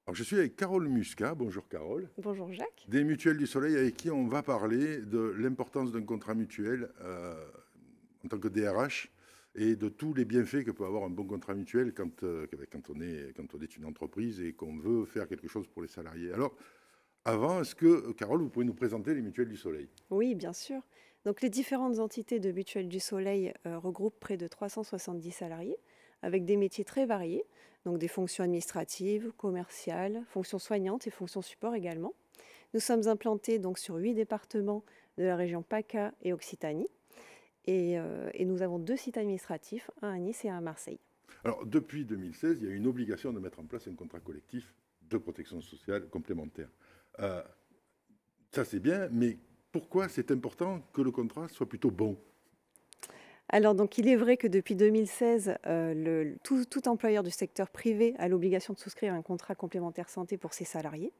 Alors, je suis avec Carole Muscat. Bonjour Carole. Bonjour Jacques. Des Mutuelles du Soleil avec qui on va parler de l'importance d'un contrat mutuel en tant que DRH et de tous les bienfaits que peut avoir un bon contrat mutuel quand on est une entreprise et qu'on veut faire quelque chose pour les salariés. Alors, avant, est-ce que, Carole, vous pouvez nous présenter les Mutuelles du Soleil? Oui, bien sûr. Donc les différentes entités de Mutuelle du Soleil regroupent près de 370 salariés avec des métiers très variés, donc des fonctions administratives, commerciales, fonctions soignantes et fonctions support également. Nous sommes implantés donc sur 8 départements de la région PACA et Occitanie et nous avons 2 sites administratifs, un à Nice et un à Marseille. Alors, depuis 2016, il y a une obligation de mettre en place un contrat collectif de protection sociale complémentaire. Euh, Ça, c'est bien, mais pourquoi c'est important que le contrat soit plutôt bon? Alors, donc, il est vrai que depuis 2016, tout employeur du secteur privé a l'obligation de souscrire un contrat complémentaire santé pour ses salariés.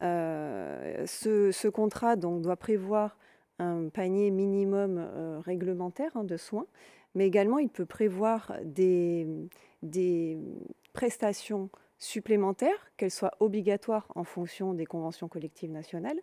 Ce contrat donc, doit prévoir un panier minimum réglementaire de soins, mais également il peut prévoir des prestations supplémentaires, qu'elles soient obligatoires en fonction des conventions collectives nationales,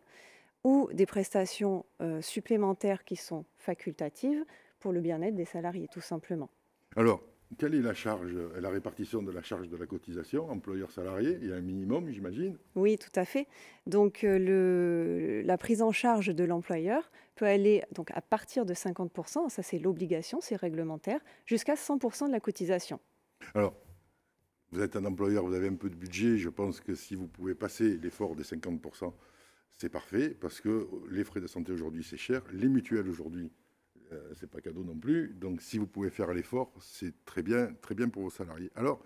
ou des prestations supplémentaires qui sont facultatives pour le bien-être des salariés, tout simplement. Alors, quelle est la charge, la répartition de la charge de la cotisation, employeur-salarié? Il y a un minimum, j'imagine. Oui, tout à fait. Donc, la prise en charge de l'employeur peut aller donc, à partir de 50%, ça c'est l'obligation, c'est réglementaire, jusqu'à 100% de la cotisation. Alors, vous êtes un employeur, vous avez un peu de budget. Je pense que si vous pouvez passer l'effort des 50%, c'est parfait, parce que les frais de santé aujourd'hui, c'est cher. Les mutuelles aujourd'hui, c'est pas cadeau non plus. Donc, si vous pouvez faire l'effort, c'est très bien pour vos salariés. Alors,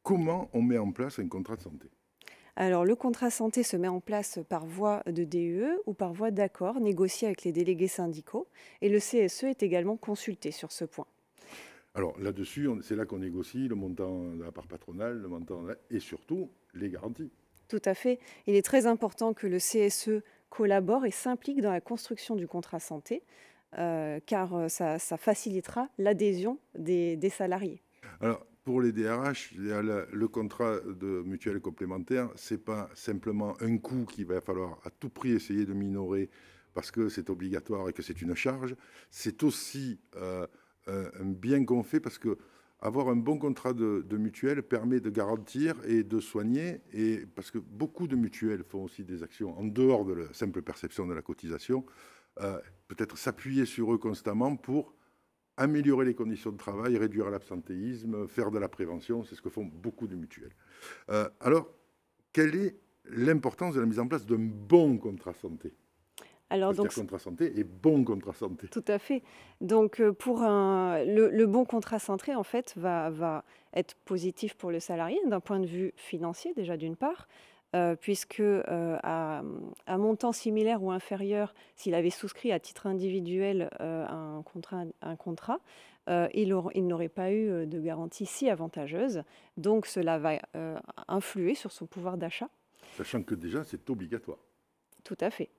comment on met en place un contrat de santé? Alors, le contrat santé se met en place par voie de DUE ou par voie d'accord négocié avec les délégués syndicaux et le CSE est également consulté sur ce point. Alors, là-dessus, c'est là qu'on négocie le montant de la part patronale, le montant et surtout les garanties. Tout à fait. Il est très important que le CSE collabore et s'implique dans la construction du contrat santé, car ça facilitera l'adhésion des salariés. Alors, pour les DRH, le contrat de mutuelle complémentaire, ce n'est pas simplement un coût qu'il va falloir à tout prix essayer de minorer parce que c'est obligatoire et que c'est une charge. C'est aussi un bien qu'on fait parce que avoir un bon contrat de mutuelle permet de garantir et de soigner, et parce que beaucoup de mutuelles font aussi des actions en dehors de la simple perception de la cotisation, peut-être s'appuyer sur eux constamment pour améliorer les conditions de travail, réduire l'absentéisme, faire de la prévention, c'est ce que font beaucoup de mutuelles. Alors, quelle est l'importance de la mise en place d'un bon contrat santé? Alors, C'est-à-dire contrat santé et bon contrat santé. tout à fait. Donc, le bon contrat centré, en fait, va être positif pour le salarié d'un point de vue financier, déjà d'une part, puisque à montant similaire ou inférieur, s'il avait souscrit à titre individuel un contrat, il n'aurait pas eu de garantie si avantageuse. Donc, cela va influer sur son pouvoir d'achat. Sachant que déjà, c'est obligatoire. Tout à fait.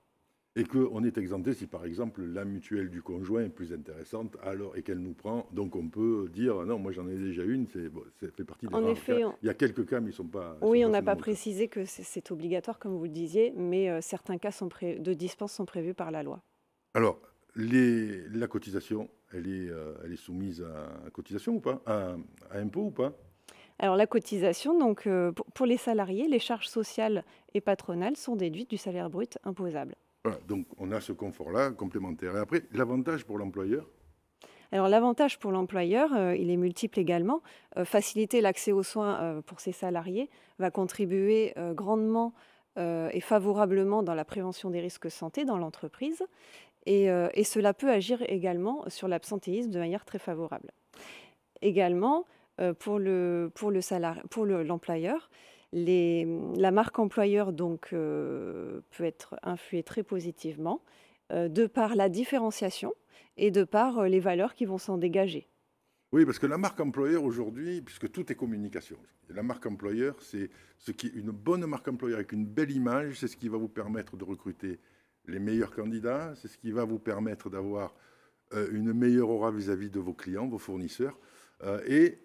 Et qu'on est exempté si, par exemple, la mutuelle du conjoint est plus intéressante alors, et qu'elle nous prend. Donc, on peut dire, non, moi, j'en ai déjà une, bon, ça fait partie des En rares effet, cas. Il y a quelques cas, mais ils ne sont pas oui, on sont n'a pas pas nombreux. précisé que c'est obligatoire, comme vous le disiez, mais certains cas de dispense sont prévus par la loi. Alors, la cotisation, elle est soumise à cotisation ou pas? À impôt ou pas? Alors la cotisation, donc pour les salariés, les charges sociales et patronales sont déduites du salaire brut imposable. Voilà, donc on a ce confort-là complémentaire. Et après, l'avantage pour l'employeur? Alors l'avantage pour l'employeur, il est multiple également. Faciliter l'accès aux soins pour ses salariés va contribuer grandement et favorablement dans la prévention des risques santé dans l'entreprise. Et cela peut agir également sur l'absentéisme de manière très favorable. Également, pour l'employeur, la marque employeur donc, peut être influée très positivement de par la différenciation et de par les valeurs qui vont s'en dégager. Oui, parce que la marque employeur aujourd'hui, puisque tout est communication, la marque employeur, une bonne marque employeur avec une belle image, c'est ce qui va vous permettre de recruter les meilleurs candidats, c'est ce qui va vous permettre d'avoir une meilleure aura vis-à-vis de vos clients, vos fournisseurs, et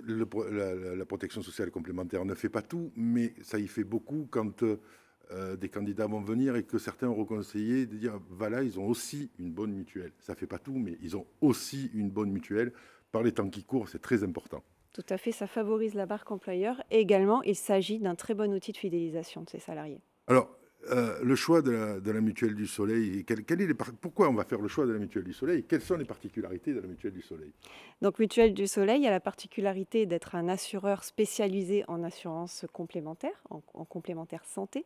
La protection sociale complémentaire ne fait pas tout, mais ça y fait beaucoup quand des candidats vont venir et que certains auront conseillé de dire, voilà, ils ont aussi une bonne mutuelle. Ça ne fait pas tout, mais ils ont aussi une bonne mutuelle. Par les temps qui courent, c'est très important. Tout à fait, ça favorise la marque employeur et également, il s'agit d'un très bon outil de fidélisation de ses salariés. Alors, le choix de la mutuelle du Soleil, pourquoi on va faire le choix de la mutuelle du Soleil? Quelles sont les particularités de la mutuelle du Soleil? Donc, Mutuelle du Soleil a la particularité d'être un assureur spécialisé en assurance complémentaire, en complémentaire santé.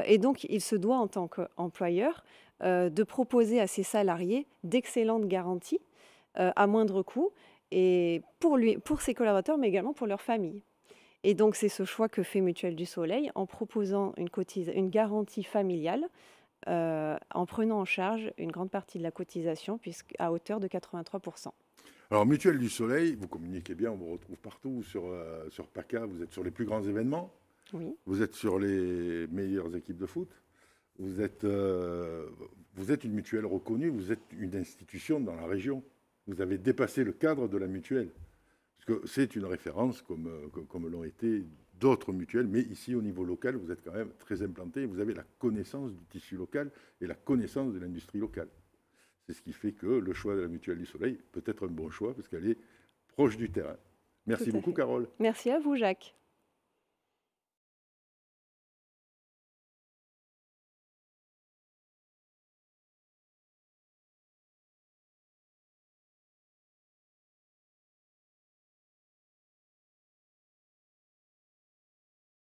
Et donc, il se doit, en tant qu'employeur, de proposer à ses salariés d'excellentes garanties à moindre coût, et pour ses collaborateurs, mais également pour leur famille. Et donc, c'est ce choix que fait Mutuelle du Soleil en proposant une garantie familiale, en prenant en charge une grande partie de la cotisation, à hauteur de 83%. Alors, Mutuelle du Soleil, vous communiquez bien, on vous retrouve partout sur PACA, vous êtes sur les plus grands événements, Oui, vous êtes sur les meilleures équipes de foot, vous êtes une mutuelle reconnue, vous êtes une institution dans la région. Vous avez dépassé le cadre de la mutuelle, parce que c'est une référence comme l'ont été d'autres mutuelles, mais ici au niveau local, vous êtes quand même très implanté, vous avez la connaissance du tissu local et la connaissance de l'industrie locale. C'est ce qui fait que le choix de la mutuelle du Soleil peut être un bon choix, parce qu'elle est proche du terrain. tout Merci à beaucoup, fait. Carole. Merci à vous, Jacques.